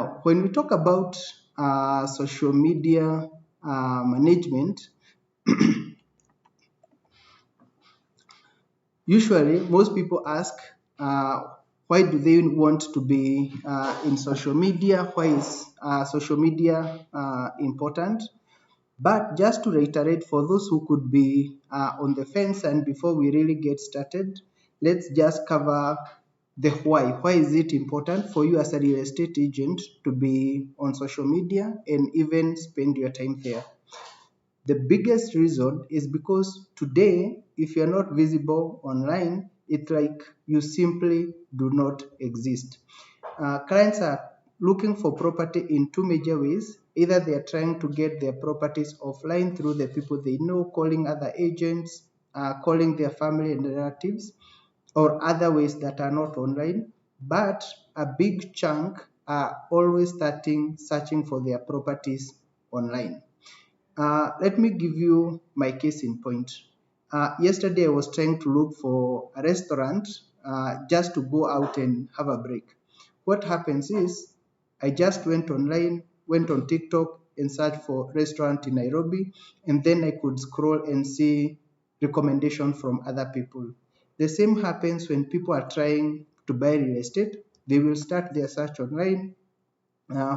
Now, when we talk about social media management, usually most people ask, why do they want to be in social media? Why is social media important? But just to reiterate, for those who could be on the fence, and before we really get started, let's just cover the why. Why is it important for you as a real estate agent to be on social media and even spend your time there? The biggest reason is because today, if you're not visible online, it's like you simply do not exist. Clients are looking for property in two major ways. Either they are trying to get their properties offline through the people they know, calling other agents, calling their family and relatives, or other ways that are not online. But a big chunk are always searching for their properties online. Let me give you my case in point. Yesterday, I was trying to look for a restaurant just to go out and have a break. What happens is I just went online, went on TikTok and searched for restaurant in Nairobi, and then I could scroll and see recommendation from other people. The same happens when people are trying to buy real estate. They will start their search online,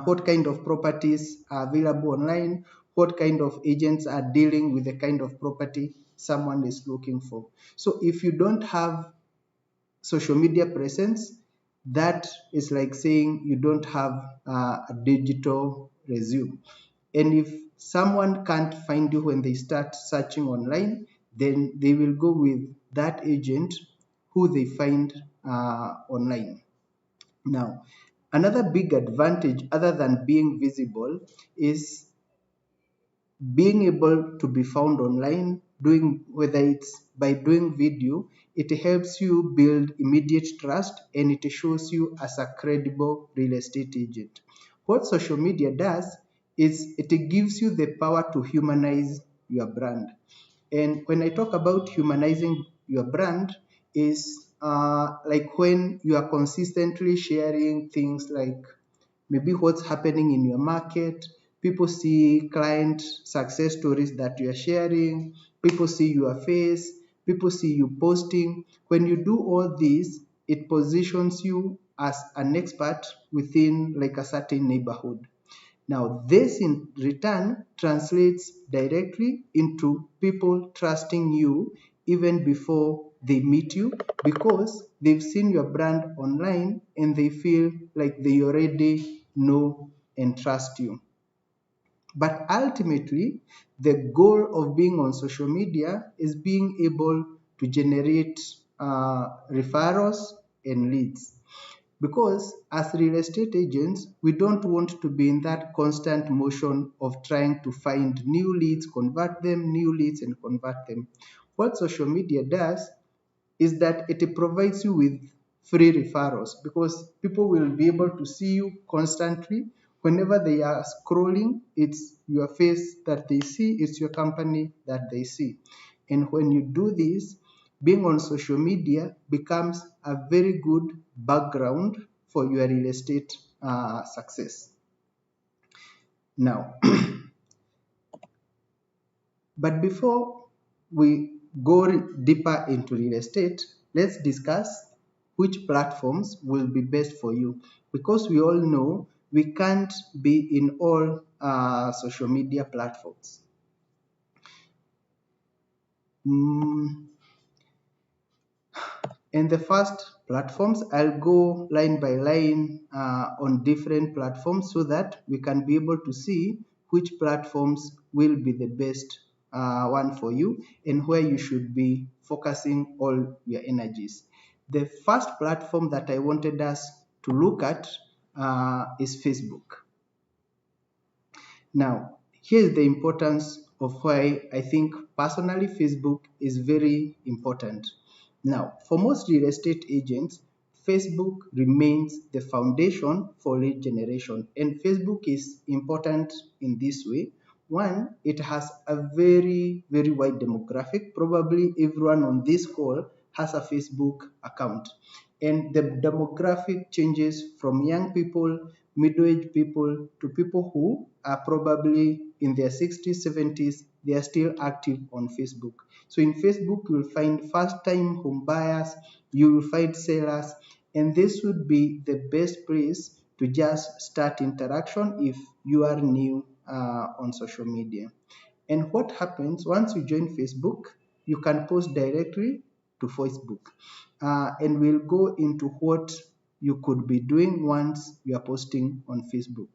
what kind of properties are available online, what kind of agents are dealing with the kind of property someone is looking for. So if you don't have social media presence, that is like saying you don't have a digital resume. And if someone can't find you when they start searching online, then they will go with that agent who they find online. Now, another big advantage other than being visible is being able to be found online, doing whether it's by doing video. It helps you build immediate trust and it shows you as a credible real estate agent. What social media does is it gives you the power to humanize your brand. And when I talk about humanizing your brand, is like when you are consistently sharing things like maybe what's happening in your market. People see client success stories that you are sharing. People see your face. People see you posting. When you do all this, it positions you as an expert within like a certain neighborhood. Now, this in return translates directly into people trusting you even before they meet you because they've seen your brand online and they feel like they already know and trust you. But ultimately, the goal of being on social media is being able to generate referrals and leads. Because as real estate agents, we don't want to be in that constant motion of trying to find new leads, convert them, new leads, and convert them. What social media does is that it provides you with free referrals because people will be able to see you constantly. Whenever they are scrolling, it's your face that they see, it's your company that they see. And when you do this, being on social media becomes a very good background for your real estate success. Now, but before we go deeper into real estate, let's discuss which platforms will be best for you because we all know we can't be in all social media platforms. And the first platforms, I'll go line by line on different platforms so that we can be able to see which platforms will be the best one for you and where you should be focusing all your energies. The first platform that I wanted us to look at is Facebook. Now, here's the importance of why I think personally Facebook is very important. Now, for most real estate agents, Facebook remains the foundation for lead generation. And Facebook is important in this way. One, it has a very, very wide demographic. Probably everyone on this call has a Facebook account. And the demographic changes from young people, middle-aged people to people who are probably in their 60s, 70s, they are still active on Facebook. So in Facebook, you will find first-time home buyers, you will find sellers, and this would be the best place to just start interaction if you are new on social media. And what happens once you join Facebook, you can post directly to Facebook. And we'll go into what you could be doing once you are posting on Facebook.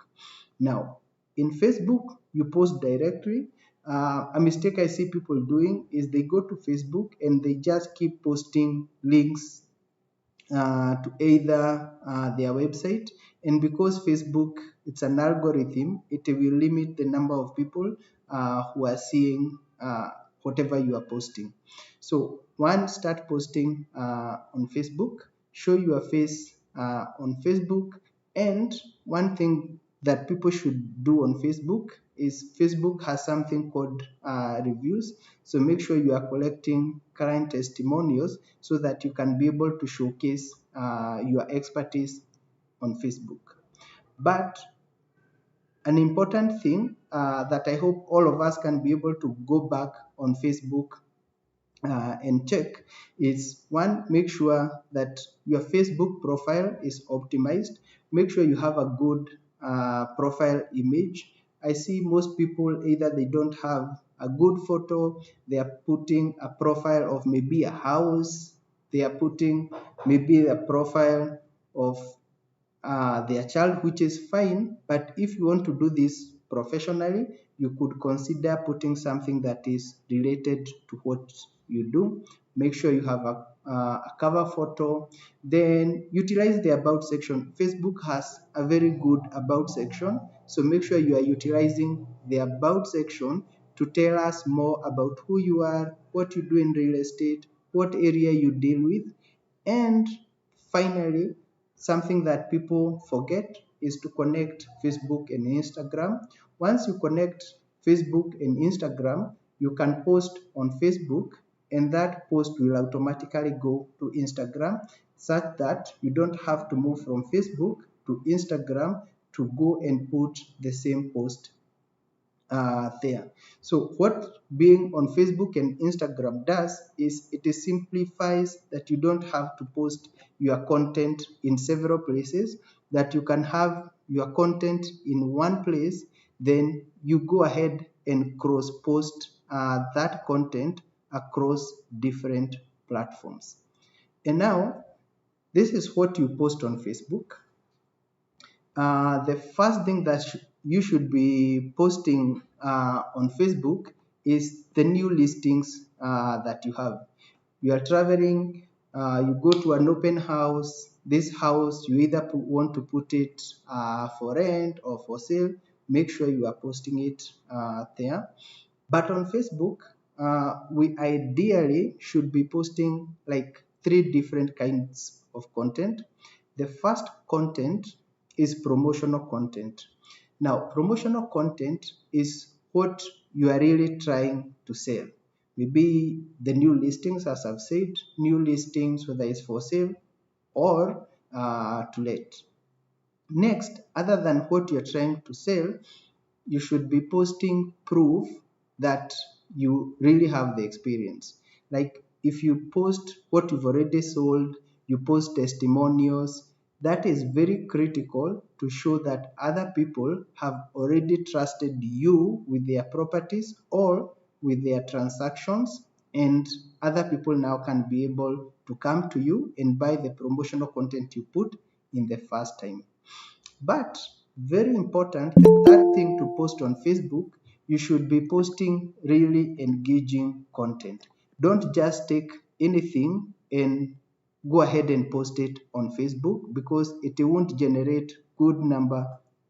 Now, in Facebook, you post directly. A mistake I see people doing is they go to Facebook and they just keep posting links to either their website, and because Facebook, it's an algorithm, it will limit the number of people who are seeing whatever you are posting. So one, start posting on Facebook, show your face on Facebook. And one thing that people should do on Facebook is Facebook has something called reviews. So make sure you are collecting current testimonials so that you can be able to showcase your expertise on Facebook. But an important thing that I hope all of us can be able to go back on Facebook and check is, one, make sure that your Facebook profile is optimized. Make sure you have a good profile image. I see most people, either they don't have a good photo, they are putting a profile of maybe a house, they are putting maybe a profile of their child, which is fine. But if you want to do this professionally, you could consider putting something that is related to what you do. Make sure you have a cover photo, then utilize the about section. Facebook has a very good about section, so make sure you are utilizing the about section to tell us more about who you are, what you do in real estate, what area you deal with. And finally, something that people forget is to connect Facebook and Instagram. Once you connect Facebook and Instagram, you can post on Facebook, and that post will automatically go to Instagram, such that you don't have to move from Facebook to Instagram to go and put the same post there. So what being on Facebook and Instagram does is it simplifies that you don't have to post your content in several places, that you can have your content in one place, then you go ahead and cross post that content across different platforms. And now, this is what you post on Facebook. The first thing that you should be posting on Facebook is the new listings that you have. You are traveling, you go to an open house. This house, you either want to put it for rent or for sale. Make sure you are posting it there. But on Facebook, we ideally should be posting like 3 different kinds of content. The first content is promotional content. Now, promotional content is what you are really trying to sell. Maybe the new listings, as I've said, new listings, whether it's for sale or to let. Next, other than what you're trying to sell, you should be posting proof that you really have the experience. Like if you post what you've already sold, you post testimonials, that is very critical to show that other people have already trusted you with their properties or with their transactions, and other people now can be able to come to you and buy the promotional content you put in the first time. But very important, the third thing to post on Facebook, you should be posting really engaging content. Don't just take anything and go ahead and post it on Facebook, because it won't generate good number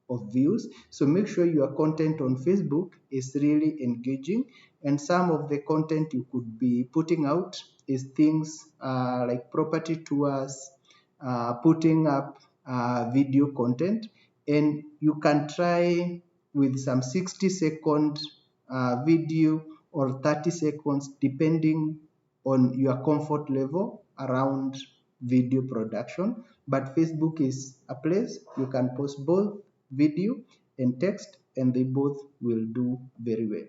of views. So make sure your content on Facebook is really engaging, and some of the content you could be putting out is things like property tours, putting up video content, and you can try with some 60-second video or 30 seconds depending on your comfort level around video production. But Facebook is a place you can post both video and text, and they both will do very well.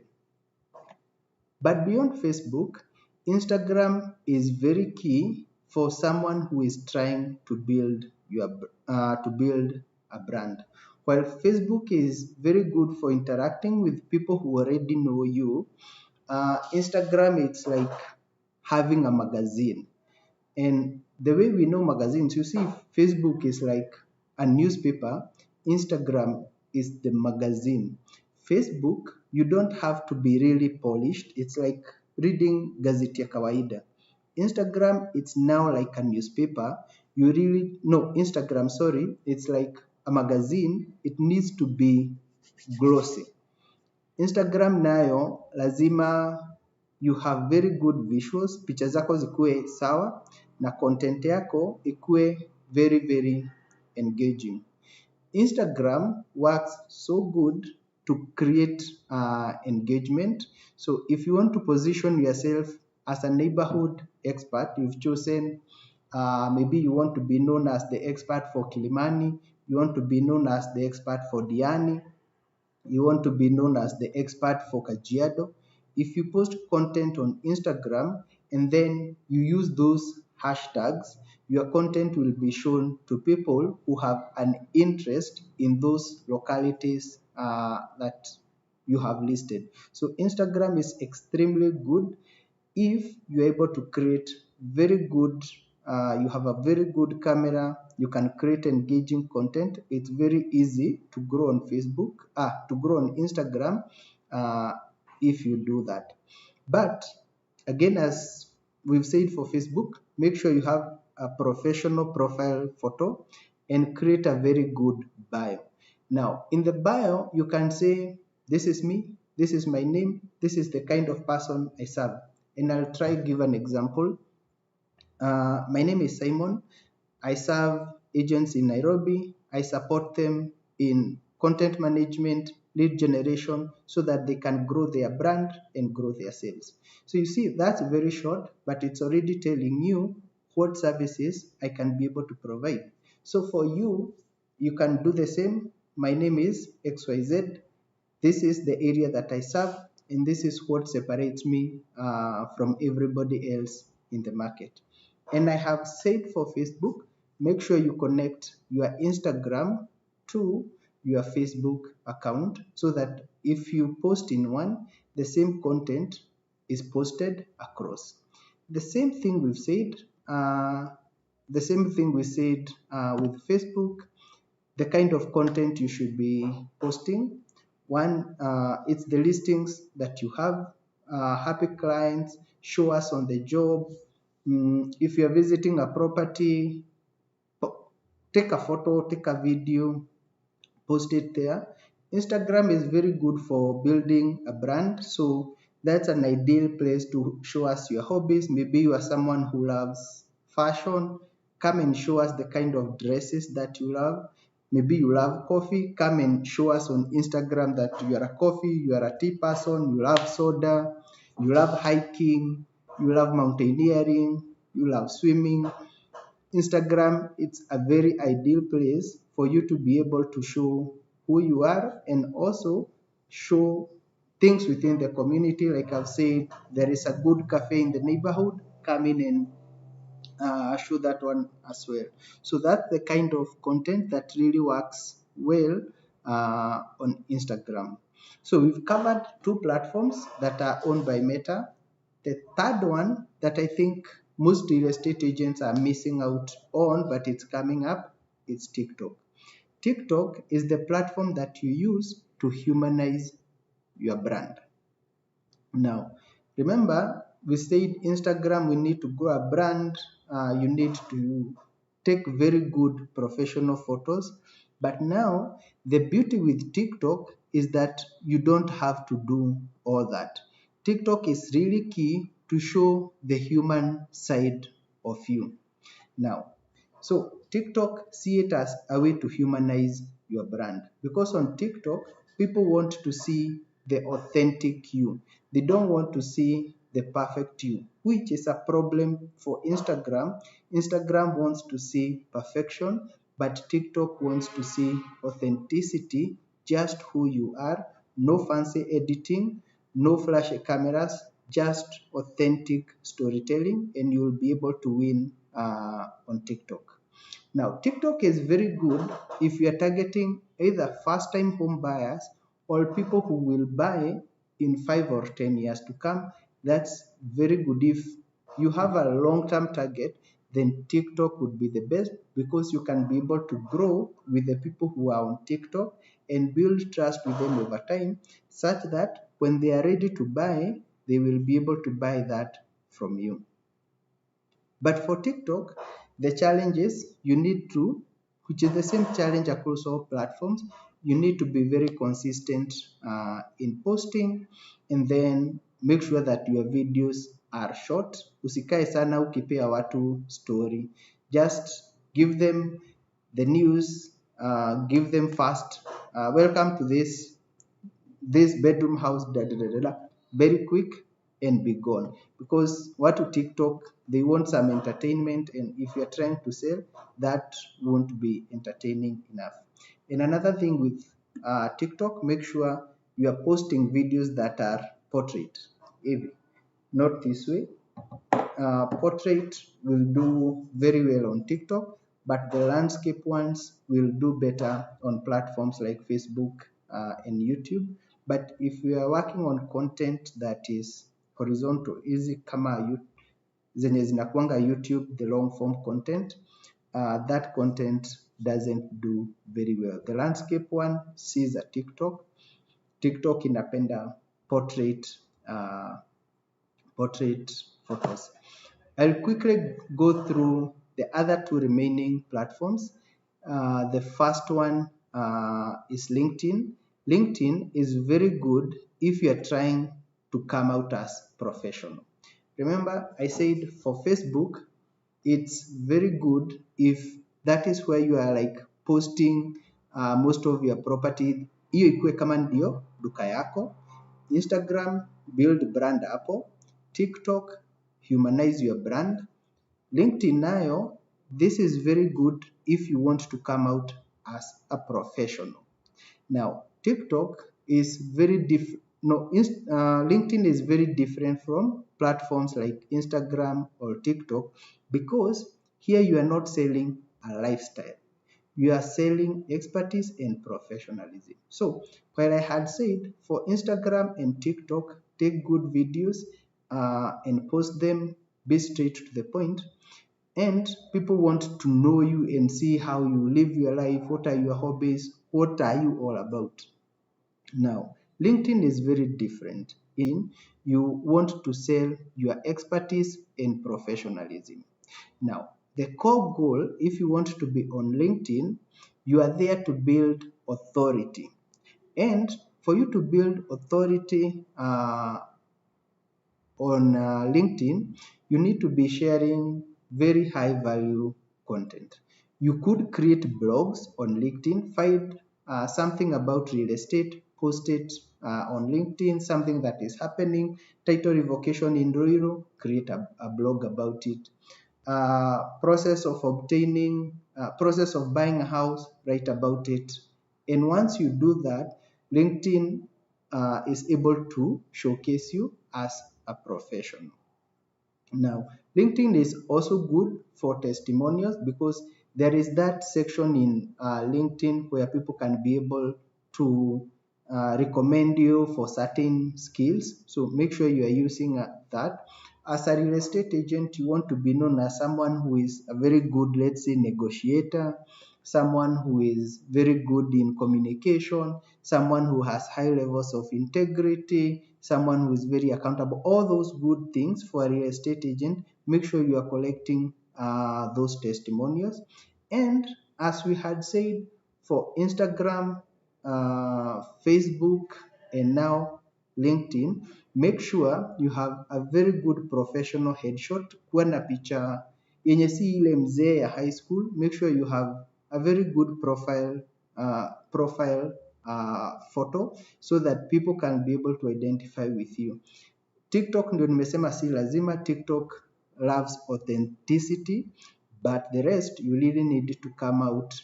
But beyond Facebook, Instagram is very key for someone who is trying to build a brand. While Facebook is very good for interacting with people who already know you, Instagram it's like having a magazine. And the way we know magazines, you see, Facebook is like a newspaper, Instagram is the magazine. Facebook, you don't have to be really polished. It's like reading gazeti ya kawaida. Instagram, it's now like a newspaper. You really, no, Instagram, sorry, it's like a magazine. It needs to be glossy. Instagram nayo lazima you have very good visuals, picha zako zikuwe sawa na content yako ikuwe very engaging. Instagram works so good to create engagement. So if you want to position yourself as a neighborhood expert, you've chosen maybe you want to be known as the expert for Kilimani, you want to be known as the expert for Diani, you want to be known as the expert for Kajiado. If you post content on Instagram and then you use those hashtags, your content will be shown to people who have an interest in those localities that you have listed. So Instagram is extremely good if you're able to create very good, you have a very good camera, you can create engaging content. It's very easy to grow on Facebook, to grow on Instagram if you do that. But again, as we've said for Facebook, make sure you have a professional profile photo and create a very good bio. Now, in the bio, you can say, this is me, this is my name, this is the kind of person I serve. And I'll try give an example. My name is Simon. I serve agents in Nairobi. I support them in content management, lead generation, so that they can grow their brand and grow their sales. So you see, that's very short, but it's already telling you what services I can be able to provide. So for you, you can do the same. My name is XYZ. This is the area that I serve, and this is what separates me from everybody else in the market. And I have said for Facebook, make sure you connect your Instagram to your Facebook account so that if you post in one, the same content is posted across. The same thing we've said, with Facebook, the kind of content you should be posting. One, it's the listings that you have, happy clients, show us on the job. If you're visiting a property, take a photo, take a video, post it there. Instagram is very good for building a brand, so that's an ideal place to show us your hobbies. Maybe you are someone who loves fashion, come and show us the kind of dresses that you love. Maybe you love coffee, come and show us on Instagram that you are a coffee, you are a tea person, you love soda, you love hiking, you love mountaineering, you love swimming. Instagram, it's a very ideal place for you to be able to show who you are and also show things within the community. Like I've said, there is a good cafe in the neighborhood, come in and show that one as well. So that's the kind of content that really works well on Instagram. So we've covered two platforms that are owned by Meta. The third one that I think most real estate agents are missing out on, but it's coming up, it's TikTok. TikTok is the platform that you use to humanize your brand. Now, remember, we said Instagram, we need to grow a brand, you need to take very good professional photos. But now, the beauty with TikTok is that you don't have to do all that. TikTok is really key to show the human side of you. Now, so TikTok, see it as a way to humanize your brand, because on TikTok, people want to see the authentic you. They don't want to see the perfect you, which is a problem for Instagram. Instagram wants to see perfection, but TikTok wants to see authenticity, just who you are, no fancy editing, no flashy cameras, just authentic storytelling, and you'll be able to win on TikTok. Now, TikTok is very good if you are targeting either first-time home buyers or people who will buy in 5 or 10 years to come. That's very good. If you have a long-term target, then TikTok would be the best because you can be able to grow with the people who are on TikTok and build trust with them over time, such that when they are ready to buy, they will be able to buy that from you. But for TikTok, the challenge is you need to, which is the same challenge across all platforms, you need to be very consistent in posting, and then make sure that your videos are short. Usikae sana ukipea watu story. Just give them the news, give them fast. Welcome to this bedroom house, very quick and be gone. Because what to TikTok, they want some entertainment, and if you're trying to sell, that won't be entertaining enough. And another thing with TikTok, make sure you are posting videos that are portrait, not this way. Portrait will do very well on TikTok, but the landscape ones will do better on platforms like Facebook and YouTube. But if you are working on content that is horizontal, easy kama zenye zinakuanga YouTube, the long form content, that content doesn't do very well. The landscape one sees a TikTok. TikTok inapenda portrait portrait photos. I'll quickly go through the other two remaining platforms. The first one is LinkedIn. LinkedIn is very good if you're trying to come out as professional. Remember, I said for Facebook, it's very good if that is where you are like posting most of your property. Hiyo ikuwe kama ndio duka yako. Instagram, build brand hapo. TikTok, humanize your brand. LinkedIn nayo, this is very good if you want to come out as a professional. Now, TikTok is very different. No, LinkedIn is very different from platforms like Instagram or TikTok because here you are not selling a lifestyle. You are selling expertise and professionalism. So, while I had said for Instagram and TikTok, take good videos and post them, be straight to the point, and people want to know you and see how you live your life, what are your hobbies, what are you all about. Now, LinkedIn is very different. In you want to sell your expertise and professionalism. Now, the core goal, if you want to be on LinkedIn, you are there to build authority. And for you to build authority on LinkedIn, you need to be sharing very high value content. You could create blogs on LinkedIn, find something about real estate, post it on LinkedIn, something that is happening, title revocation in Ruiro, create a blog about it. Process of process of buying a house, write about it. And once you do that, LinkedIn is able to showcase you as a professional. Now, LinkedIn is also good for testimonials because there is that section in LinkedIn where people can be able to recommend you for certain skills. So make sure you are using that. As a real estate agent, you want to be known as someone who is a very good, let's say, negotiator, someone who is very good in communication, someone who has high levels of integrity, someone who is very accountable. All those good things for a real estate agent, make sure you are collecting those testimonials. And as we had said, for Instagram, Facebook, and now LinkedIn, make sure you have a very good professional headshot. Kuwa na picha yenye si ile mzee ya high school. Make sure you have a very good profile photo so that people can be able to identify with you. TikTok ndio nimesema si lazima. TikTok loves authenticity, But the rest, you really need to come out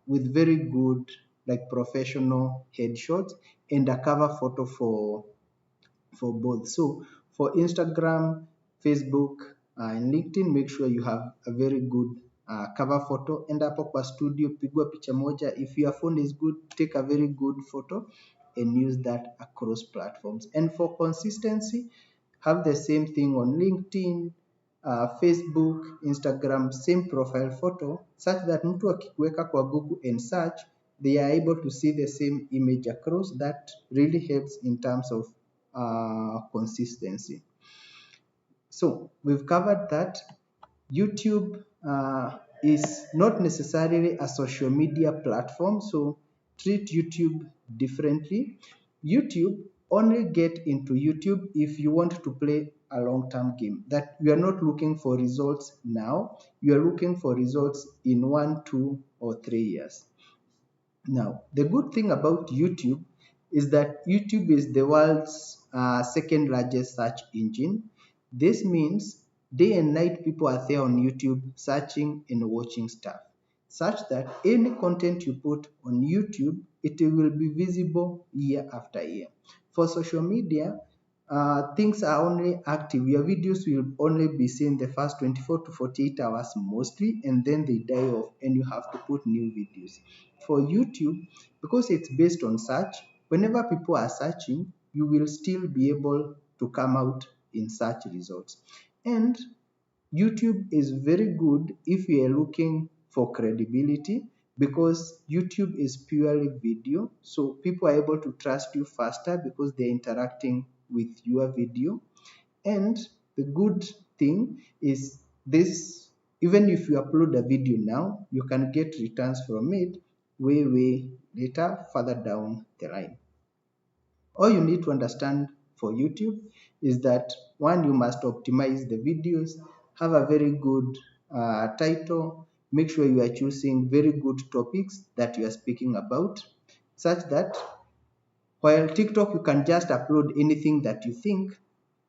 with very good, like professional headshots and a cover photo for both. So for Instagram, Facebook, and LinkedIn, make sure you have a very good cover photo. Enda hapo kwa studio, pigwa picha moja. If your phone is good, take a very good photo and use that across platforms. And for consistency, have the same thing on LinkedIn, Facebook, Instagram, same profile photo, such that mtu akikuweka kwa Google and search, they are able to see the same image across. That really helps in terms of consistency. So we've covered that. YouTube is not necessarily a social media platform, so treat YouTube differently. YouTube, only get into YouTube if you want to play a long-term game, that you are not looking for results now, you are looking for results in 1, 2, or 3 years. Now, the good thing about YouTube is that YouTube is the world's second largest search engine. This means day and night people are there on YouTube searching and watching stuff, such that any content you put on YouTube, it will be visible year after year. For social media, things are only active. Your videos will only be seen the first 24 to 48 hours mostly, and then they die off and you have to put new videos. For YouTube, because it's based on search, whenever people are searching, you will still be able to come out in search results. And YouTube is very good if you are looking for credibility, because YouTube is purely video, so people are able to trust you faster because they're interacting with your video. And the good thing is this, even if you upload a video now, you can get returns from it way later, further down the line. All you need to understand for YouTube is that, one, you must optimize the videos, have a very good title, make sure you are choosing very good topics that you are speaking about, such that while TikTok you can just upload anything that you think,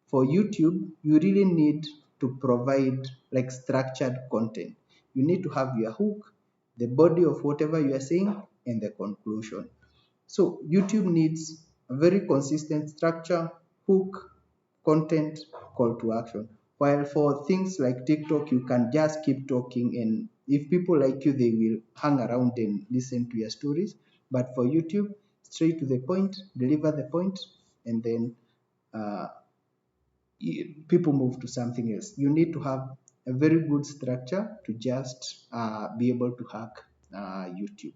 for YouTube you really need to provide like structured content. You need to have your hook, the body of whatever you are saying, and the conclusion. So YouTube needs a very consistent structure, hook, content, call to action. While for things like TikTok, you can just keep talking, and if people like you, they will hang around and listen to your stories. But for YouTube, straight to the point, deliver the point, and then uh, people move to something else. You need to have a very good structure to just be able to hack YouTube.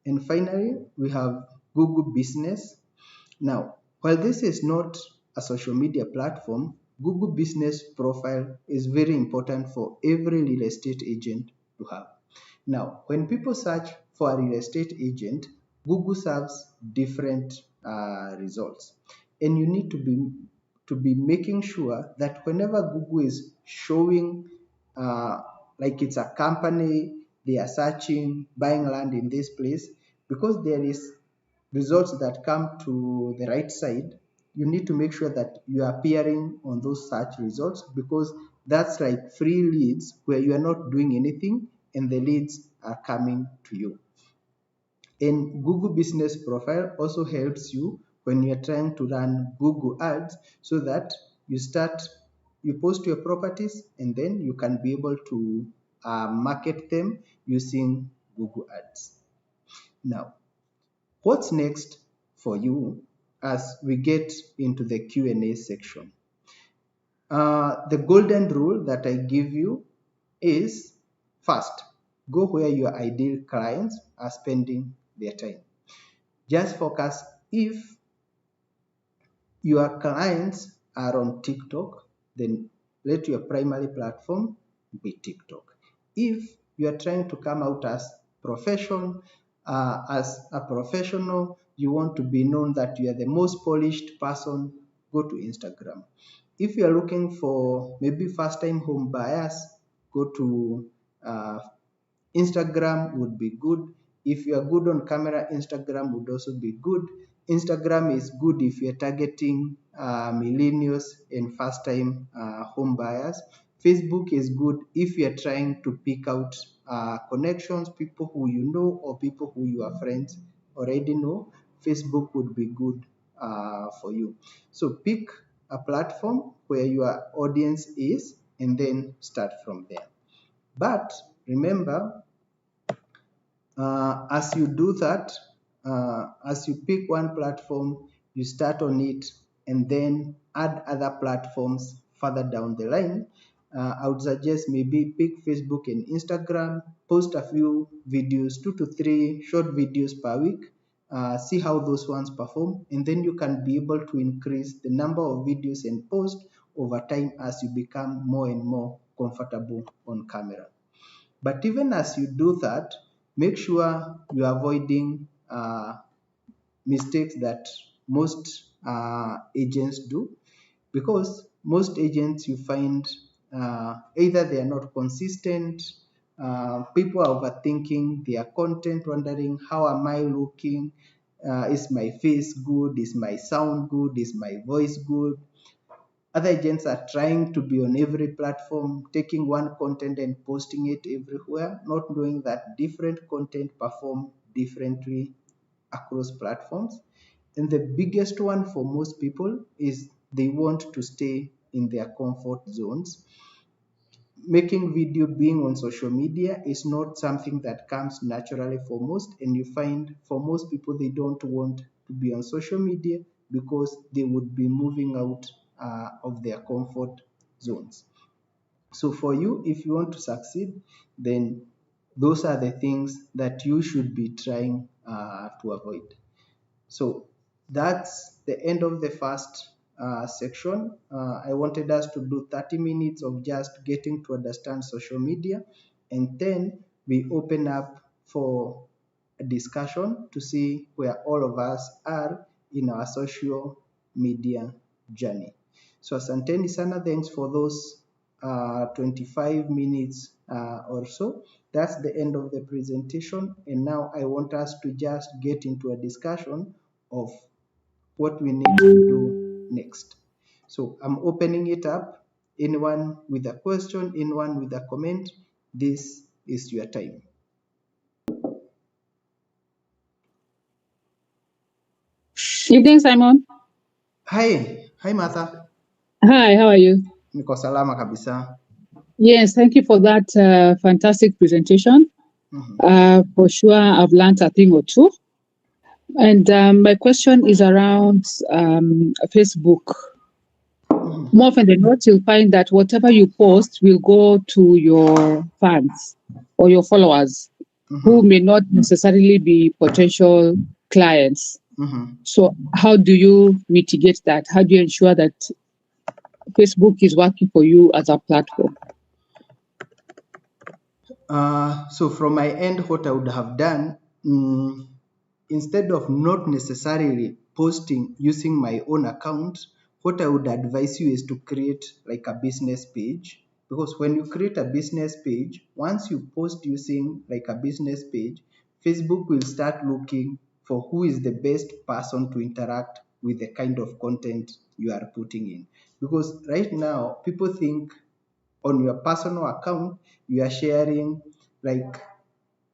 And finally, we have Google Business. Now, while this is not a social media platform, Google Business Profile is very important for every real estate agent to have. Now, when people search for a real estate agent, Google serves different results, and you need to be making sure that whenever Google is showing like it's a company, they are searching buying land in this place, because there is results that come to the right side, you need to make sure that you are appearing on those search results, because that's like free leads where you are not doing anything and the leads are coming to you. And Google Business Profile also helps you when you're trying to run Google ads, so that you post your properties and then you can be able to market them using Google ads. Now, what's next for you as we get into the Q&A section? The golden rule that I give you is, first, go where your ideal clients are spending their time. Just focus. If your clients are on TikTok, then let your primary platform be TikTok. If you are trying to come out as a professional, you want to be known that you are the most polished person, go to Instagram. If you are looking for maybe first-time home buyers, go to Instagram would be good. If you are good on camera, Instagram would also be good. Instagram is good if you're targeting millennials and first-time home buyers. Facebook is good if you're trying to pick out connections, people who you know or people who your friends already know. Facebook would be good for you. So pick a platform where your audience is and then start from there. But remember, as you do that, as you pick one platform, you start on it and then add other platforms further down the line. I would suggest maybe pick Facebook and Instagram, post a few videos, 2 to 3 short videos per week, see how those ones perform, and then you can be able to increase the number of videos and posts over time as you become more and more comfortable on camera. But even as you do that, make sure you are avoiding mistakes that most agents do, because most agents you find either they are not consistent, people are overthinking their content, wondering how am I looking, is my face good, is my sound good, is my voice good. Other agents are trying to be on every platform, taking one content and posting it everywhere, not knowing that different content perform differently across platforms. And the biggest one for most people is they want to stay in their comfort zones. Making video, being on social media is not something that comes naturally for most, and you find for most people they don't want to be on social media because they would be moving out of their comfort zones. So for you, if you want to succeed, then those are the things that you should be trying to avoid. So that's the end of the first section. I wanted us to do 30 minutes of just getting to understand social media, and then we open up for a discussion to see where all of us are in our social media journey. So asanteni sana, thanks for those 25 minutes or so. That's the end of the presentation, and now I want us to just get into a discussion of what we need to do next. So I'm opening it up. Anyone with a question, anyone with a comment, this is your time. Evening, Simon. Hi Martha. Hi, how are you? Niko salama kabisa. Yes, thank you for that fantastic presentation. For sure, I've learned a thing or two. And my question is around Facebook. More often than not, you'll find that whatever you post will go to your fans or your followers who may not necessarily be potential clients. So, how do you mitigate that? How do you ensure that Facebook is working for you as a platform? So from my end, what I would have done, instead of not necessarily posting using my own account, what I would advise you is to create like a business page. Because when you create a business page, once you post using like a business page, Facebook will start looking for who is the best person to interact with the kind of content you are putting in. Because right now, people think on your personal account, you are sharing like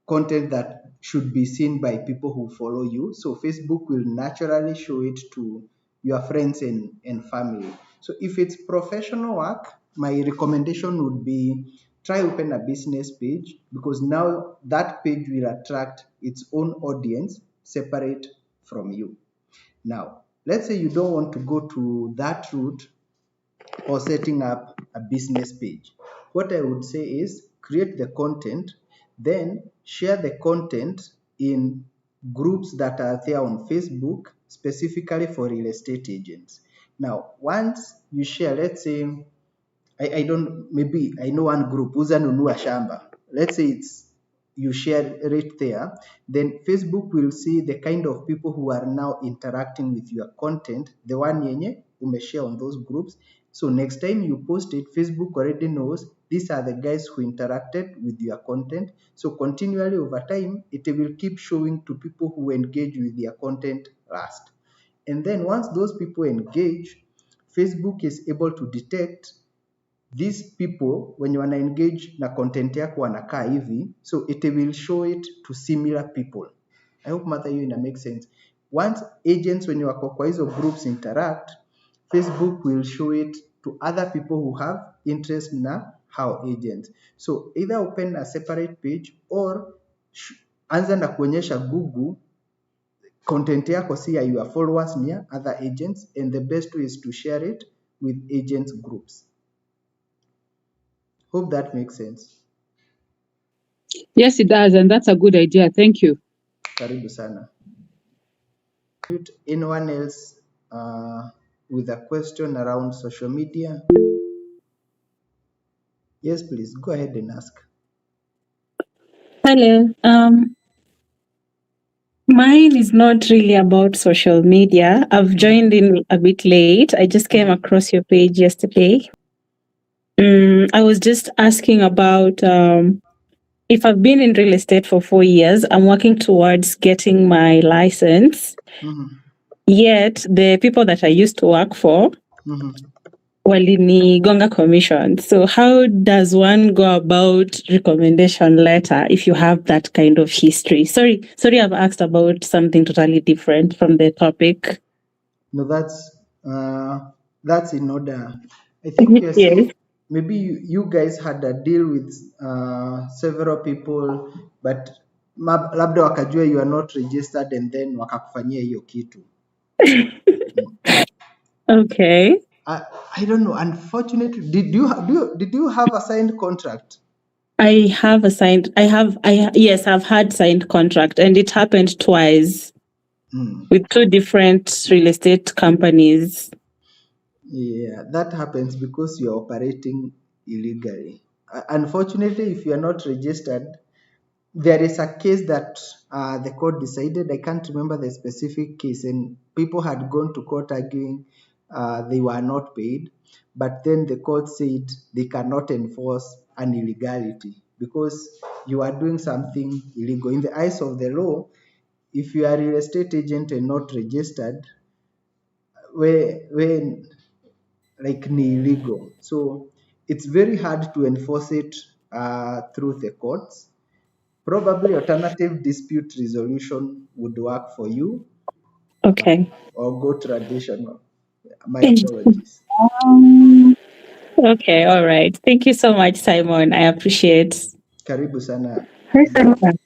content that should be seen by people who follow you. So Facebook will naturally show it to your friends and family. So if it's professional work, my recommendation would be try open a business page, because now that page will attract its own audience separate from you. Now, let's say you don't want to go to that route or setting up a business page. What I would say is create the content, then share the content in groups that are there on Facebook specifically for real estate agents. Now, once you share, let's say, I don't, maybe I know one group, Uza Nunua Shamba. Let's say it's you share right there, then Facebook will see the kind of people who are now interacting with your content, the one yenye umeshare on those groups. So next time you post it, Facebook already knows these are the guys who interacted with your content. So continually over time, it will keep showing to people who engage with your content last. And then once those people engage, Facebook is able to detect these people wenye wana engage na content yako wanakaa hivi, so it will show it to similar people. I hope Martha hiyo ina make sense. Once agents wenye wako kwa hizo groups interact, Facebook will show it to other people who have interest na how agents. So either open a separate page or anza na kuonyesha Google content yako si ya your followers ni ya other agents, and the best way is to share it with agents groups. Hope that makes sense. Yes, it does, and that's a good idea. Thank you. Karibu sana. Anyone else with a question around social media? Yes, please go ahead and ask. Hello. Mine is not really about social media. I've joined in a bit late. I just came across your page yesterday. I was just asking about if I've been in real estate for 4 years, I'm working towards getting my license. Yet the people that I used to work for, walinigonga commission. So how does one go about recommendation letter if you have that kind of history? Sorry, I've asked about something totally different from the topic. No, that's in order. I think you're saying maybe you guys had a deal with several people, but labda wakajua you are not registered and then wakakufanyia hiyo kitu. Okay. I don't know. Unfortunately, did you have a signed contract? Yes, I've had signed contract, and it happened twice with 2 different real estate companies. Yeah, that happens because you're operating illegally. Unfortunately, if you're not registered, there is a case that the court decided. I can't remember the specific case, and people had gone to court arguing they were not paid, but then the court said they cannot enforce an illegality because you are doing something illegal. In the eyes of the law, if you are a real estate agent and not registered, when like illegal, so it's very hard to enforce it through the courts. Probably alternative dispute resolution would work for you. Okay. Or go traditional. My apologies. Okay, all right. Thank you so much, Simon. I appreciate. Karibu sana. Hi, Simon.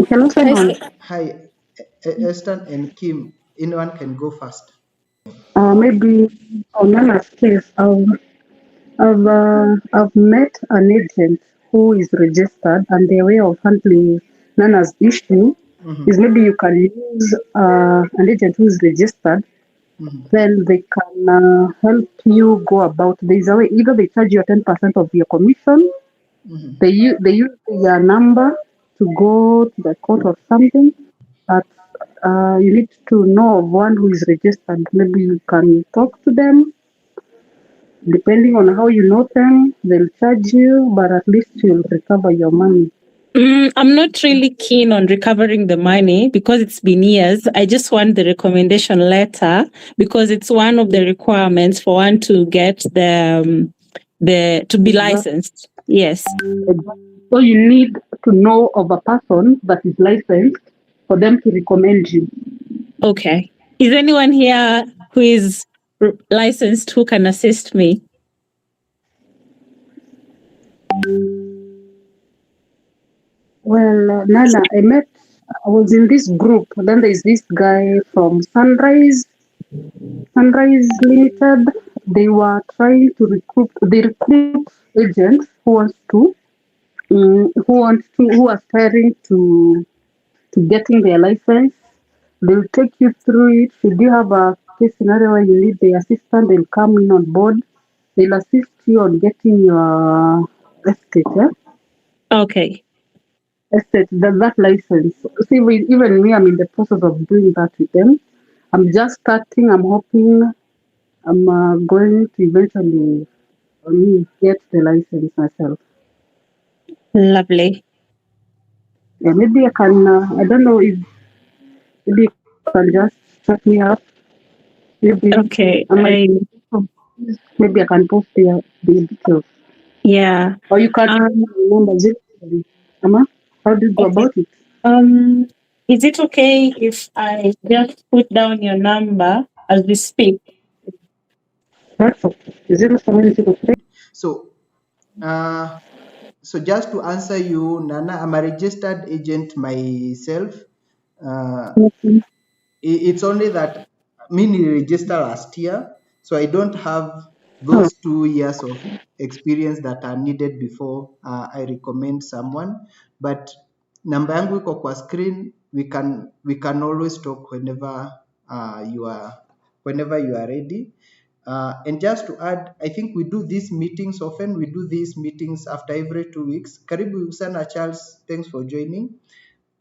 Hello, Simon. Hi, Esther and Kim. Anyone can go first. Maybe on Nana's case, I've met an agent who is registered, and their way of handling Nana's issue is maybe you can use an agent who is registered. Then they can help you go about. There's a way either they charge you 10% of your commission. They use your number to go to the court or something, but you need to know of one who is registered. Maybe you can talk to them. Depending on how you know them, they'll charge you, but at least you'll recover your money. I'm not really keen on recovering the money because it's been years. I just want the recommendation letter because it's one of the requirements for one to get to be licensed. Yes. So you need to know of a person that is licensed for them to recommend you. Okay. Is anyone here who is licensed who can assist me? Well, Nana, I was in this group. Then there's this guy from Sunrise Limited. They were trying to recruit agents who are aspiring to getting their license. They'll take you through it. Should you have a case scenario where you need the assistant, they'll come in on board. They'll assist you on getting your estate. Yeah? Okay. Estate, that license. See, even me, I'm in the process of doing that with them. I'm just starting. I'm hoping I'm going to eventually get the license myself. Lovely. Yeah, maybe I can. I don't know if maybe you can just check me up. Maybe okay. maybe I can post the details. Yeah. Or you can remember zero. Ama, how do you go Okay. about it? Is it okay if I just put down your number as we speak? That's okay. 0703. So, uh, so just to answer you, Nana, I'm a registered agent myself. Uh, Okay. it's only that mini register last year, so I don't have Oh, those 2 years of experience that are needed before I recommend someone. But namba yangu iko kwa screen. We can always talk whenever you are ready. And just to add, I think we do these meetings often. We do these meetings after every 2 weeks. Karibu sana Charles, thanks for joining.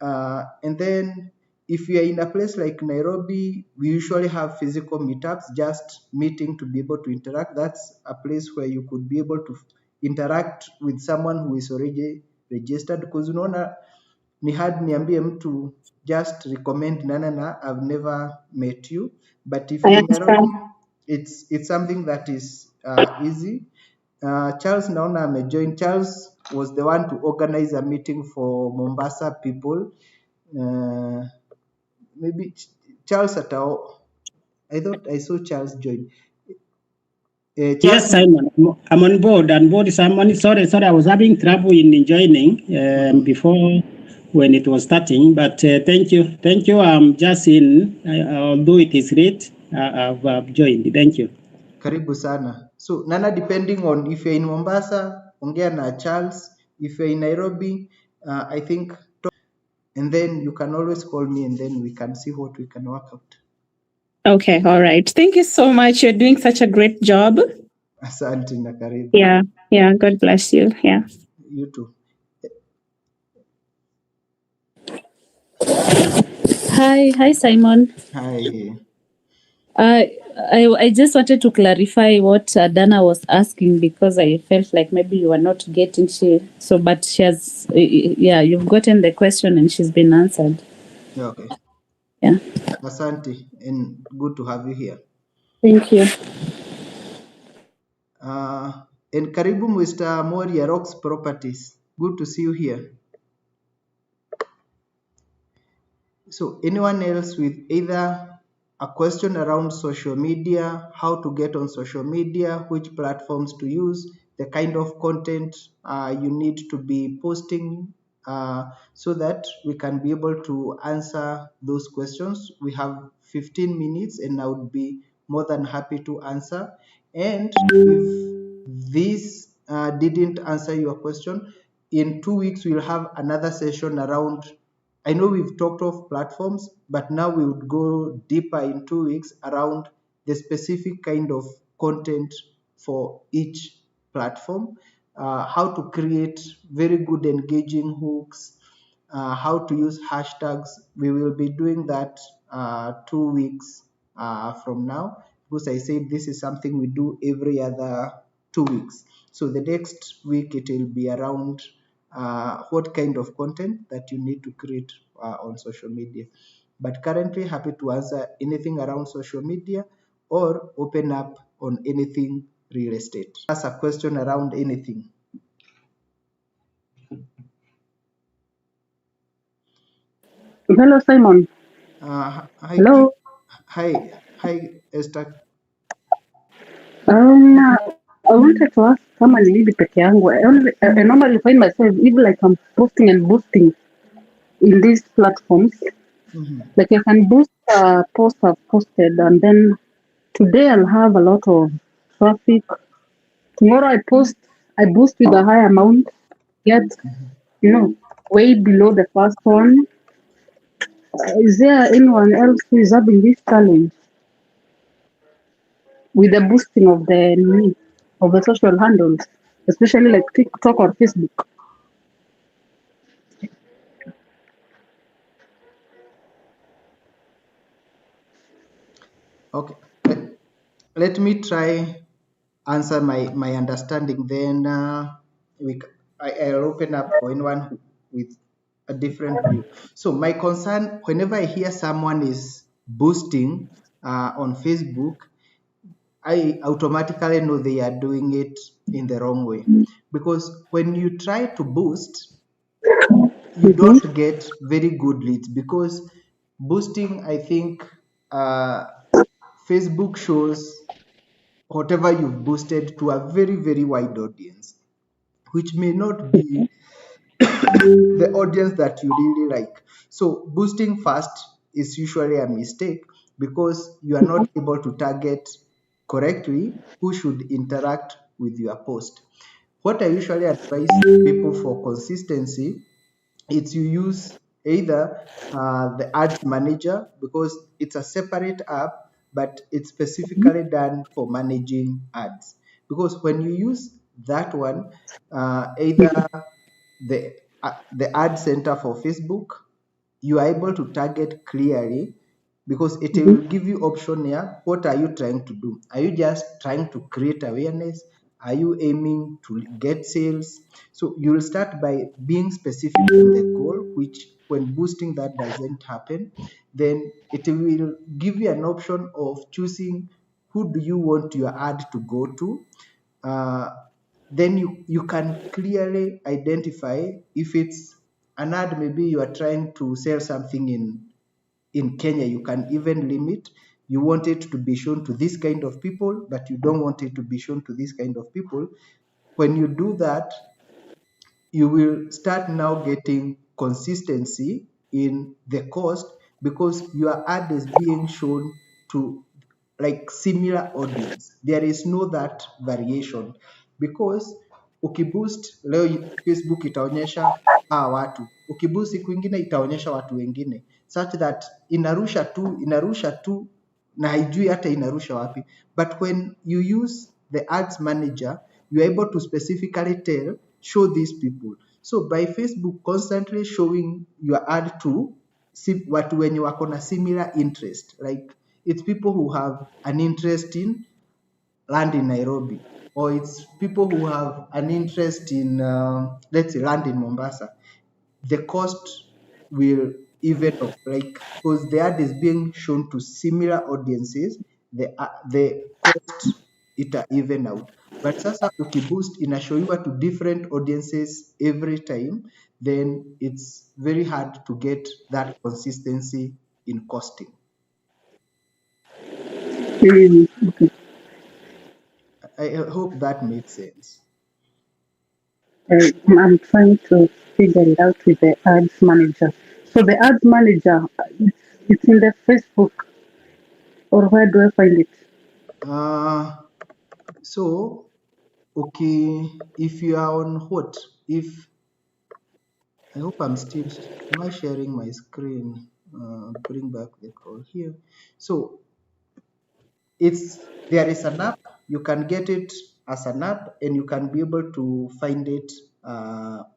And then if you are in a place like Nairobi, we usually have physical meetups, just meeting to be able to interact. That's a place where you could be able to interact with someone who is already registered, because unaona ni hard niambie mtu just recommend Nana, I've never met you. But if I you're in understand. Nairobi, it's something that is easy. Charles naona amejoin. Charles was the one to organize a meeting for Mombasa people. Maybe Charles atao. I thought I saw Charles join. Charles, Yes, Simon, I'm on board. On board, Simon. Sorry, I was having trouble in joining before when it was starting. But thank you. I'm just in. Although it is late, I've joined. Thank you. karibu sana. So Nana, depending on if you're in Mombasa, ongea na Charles. If you're in Nairobi, I think, and then you can always call me, and then we can see what we can work out. Okay, all right. Thank you so much. You're doing such a great job. Asante na karibu. Yeah. God bless you. Yeah. You too. Hi, Simon. Hi. I just wanted to clarify what Dana was asking, because I felt like maybe you were not getting but she has, yeah, you've gotten the question and she's been answered. Okay. Yeah. Asante, and good to have you here. Thank you. And karibu Mr. Moria Rocks Properties. Good to see you here. So anyone else with either a question around social media, how to get on social media, which platforms to use, the kind of content you need to be posting, so that we can be able to answer those questions. We have 15 minutes and I would be more than happy to answer. And if this didn't answer your question, in 2 weeks we'll have another session around. I know we've talked of platforms, but now we would go deeper in 2 weeks around the specific kind of content for each platform, how to create very good engaging hooks, how to use hashtags. We will be doing that 2 weeks from now, because I said this is something we do every other 2 weeks. So the next week it will be around what kind of content that you need to create on social media. But currently, happy to answer anything around social media or open up on anything real estate. Ask a question around anything. hello, Simon. Hi, Hello. hi, Esther. I wanted to ask kama ni mimi peke yangu. I normally find myself even like I'm posting and boosting in these platforms. Like I can boost a post I've posted, and then today I'll have a lot of traffic. Tomorrow I boost with a high amount, yet way below the first one. Is there anyone else who is having this challenge with the boosting of the social handles, especially like TikTok or Facebook? Okay, let me try answer my understanding. Then I'll open up for anyone with a different view. So my concern, whenever I hear someone is boosting on Facebook, I automatically know they are doing it in the wrong way. Because when you try to boost, you don't get very good leads, because boosting, I think, uh, Facebook shows whatever you've boosted to a very, very wide audience, which may not be the audience that you really like. So boosting fast is usually a mistake, because you are not able to target correctly who should interact with your post. What I usually advise people for consistency, it's you use either the ads manager, because it's a separate app, but it's specifically done for managing ads. Because when you use that one, either the ad center for Facebook, you are able to target clearly, because it will give you option here. What are you trying to do? Are you just trying to create awareness? Are you aiming to get sales? So you will start by being specific in the goal, which when boosting that doesn't happen, then it will give you an option of choosing who do you want your ad to go to. uh, then you can clearly identify if it's an ad. Maybe you are trying to sell something in Kenya. You can even limit, you want it to be shown to this kind of people, but you don't want it to be shown to this kind of people. When you do that, you will start now getting consistency in the cost, because your ad is being shown to like similar audience. There is no that variation, because ukiboost leo Facebook itaonyesha hawa watu, ukiboost siku ingine itaonyesha watu wengine, such that inarusha tu na haijui hata inarusha wapi. But when you use the ads manager, you are able to specifically show these people. So by Facebook constantly showing your ad to watu wenye wako na similar interest, like it's people who have an interest in land in Nairobi, or it's people who have an interest in let's say land in Mombasa, the cost will even up, like, because the ad is being shown to similar audiences, the cost ita even out. But sasa ukiboost inashowiwa to different audiences every time, then it's very hard to get that consistency in costing. Okay. I hope that makes sense. I'm trying to figure it out with the ads manager. So the ads manager, it's in the Facebook, or where do I find it? So okay, if you are on what, if I hope am I sharing my screen? Bring back the call here. So there is an app, you can get it as an app, and you can be able to find it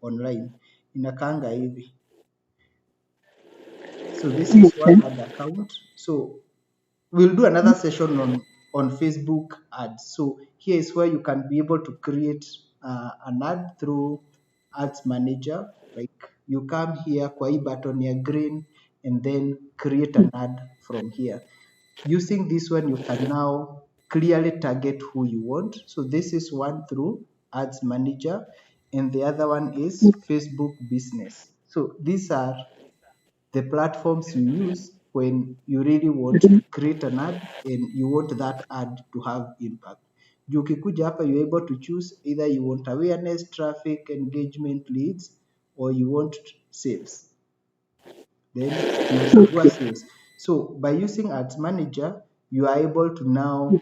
online. Inakanga hivi. So this is Okay. one ad account. So we'll do another session on Facebook ads. So here is where you can be able to create an ad through ads manager. Like you come here kwa hii button ya green, and then create an ad from here. Using this one, you can now clearly target who you want. So this is one through ads manager, and the other one is Facebook business. So these are the platforms you use when you really want to create an ad and you want that ad to have impact. Juu ukikuja hapa, you're able to choose either you want awareness, traffic, engagement, leads, or you want sales. Then unachagua sales. So by using ads manager, you are able to now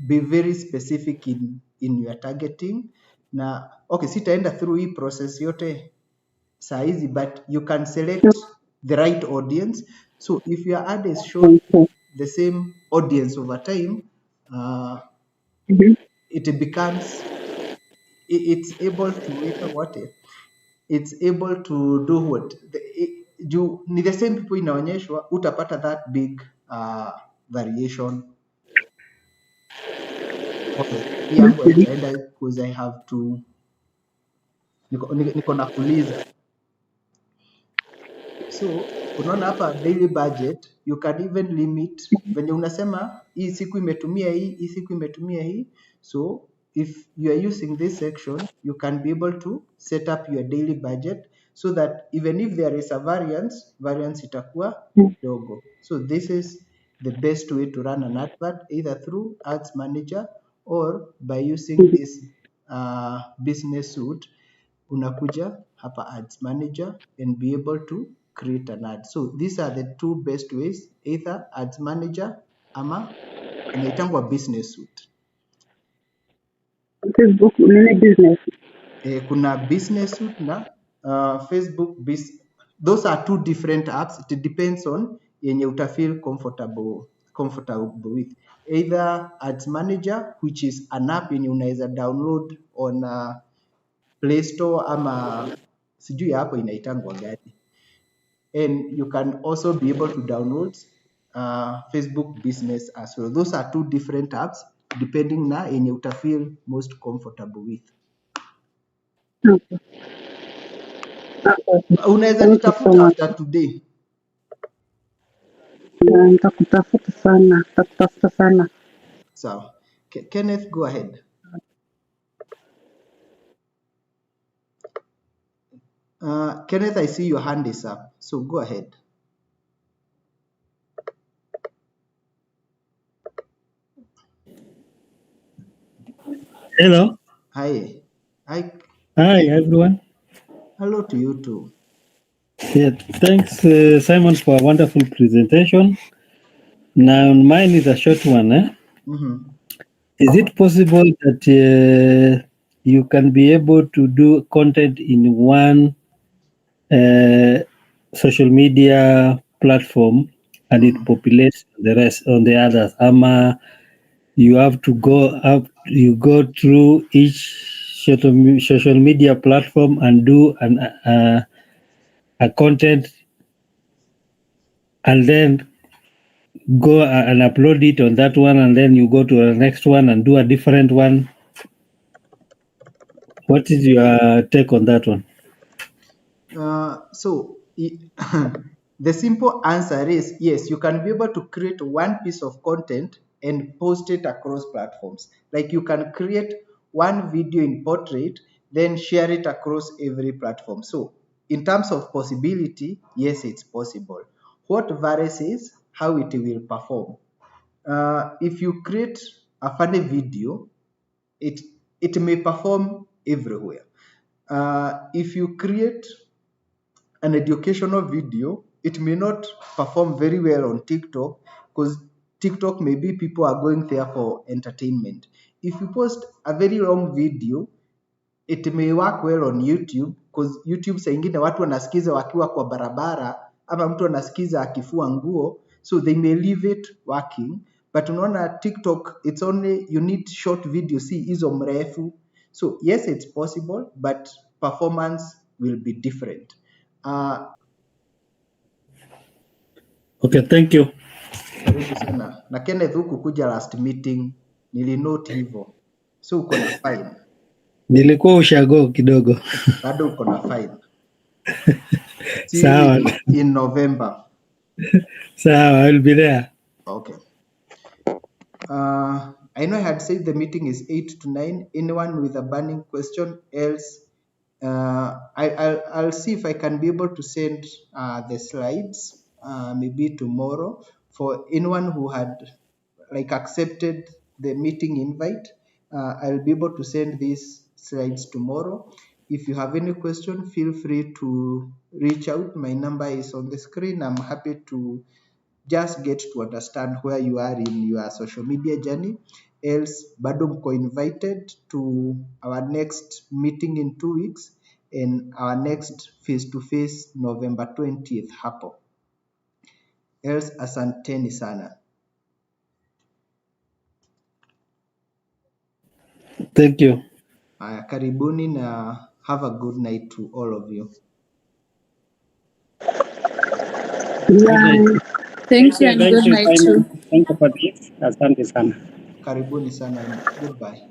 be very specific in your targeting. Na okay, sitaenda through hii process yote saa hizi, but you can select the right audience. So if your ad is shown the same audience over time, it becomes it's able to it's able to do what juu ni the same people inaonyeshwa, utapata that big variation. Okay, hii yangu haitaenda because I have to niko na kuuliza. So unaona hapa daily budget, you can even limit venye unasema hii siku imetumia hii siku imetumia hii. So if you are using this section, you can be able to set up your daily budget so that even if there is a variance itakuwa dogo. So this is the best way to run an advert, either through ads manager or by using this business suite. Unakuja hapa ads manager and be able to create an ad. So these are the two best ways, either ads manager ama inaitangwa business suite. Facebook nini business? Kuna business suite na Facebook those are two different apps. It depends on yenye utafeel comfortable with. Either ads manager, which is an app yenye unaweza download on Play Store ama sijui hapo inaitangwa gani. And you can also be able to download Facebook business as well. Those are two different apps depending na yenye utafeel most comfortable with. Okay. Unaweza nitafuta after today. Nitakutafuta sana. So, Kenneth, go ahead. Kenneth, I see your hand is up, so go ahead. Hello. Hi. Hi, everyone. Hello to you too. Yeah, thanks, Simon, for a wonderful presentation. Now, mine is a short one. Is it possible that you can be able to do content in one social media platform and it populates the rest on the others? You have to go up, you go through each social media platform and do a content and then go and upload it on that one, and then you go to the next one and do a different one. What is your take on that one? The simple answer is yes, you can be able to create one piece of content and post it across platforms. Like you can create one video in portrait, then share it across every platform. So in terms of possibility, yes, it's possible. What varies is how it will perform. If you create a funny video, it may perform everywhere. If you create an educational video, it may not perform very well on TikTok because TikTok, maybe people are going there for entertainment. If you post a very long video, it may work well on YouTube because YouTube saa ingine watu wanasikiza wakiwa kwa barabara ama mtu anasikiza akifua nguo, so they may leave it working. But unaona TikTok, it's only you need short video, see hizo mrefu. So yes, it's possible, but performance will be different. Okay, thank you. Karibu sana. Na Kenneth, huku kuja last meeting nilinote hivyo, so uko na fine. Nilikuwa ushago kidogo. Bado uko na fine. Sawa. In November. Sawa, I'll be there. Okay. I know I had said the meeting is 8 to 9. Anyone with a burning question? Else, I'll see if I can be able to send the slides maybe tomorrow for anyone who had accepted the meeting invite. I'll be able to send these slides tomorrow. If you have any question, feel free to reach out. My number is on the screen. I'm happy to just get to understand where you are in your social media journey. Else, bado mko invited to our next meeting in 2 weeks and our next face-to-face November 20th hapo. Else, asanteni sana. Thank you. Karibuni na have a good night to all of you. Yeah. Thank you and good night too. Thank you for this. Asante sana. Karibuni sana. Goodbye.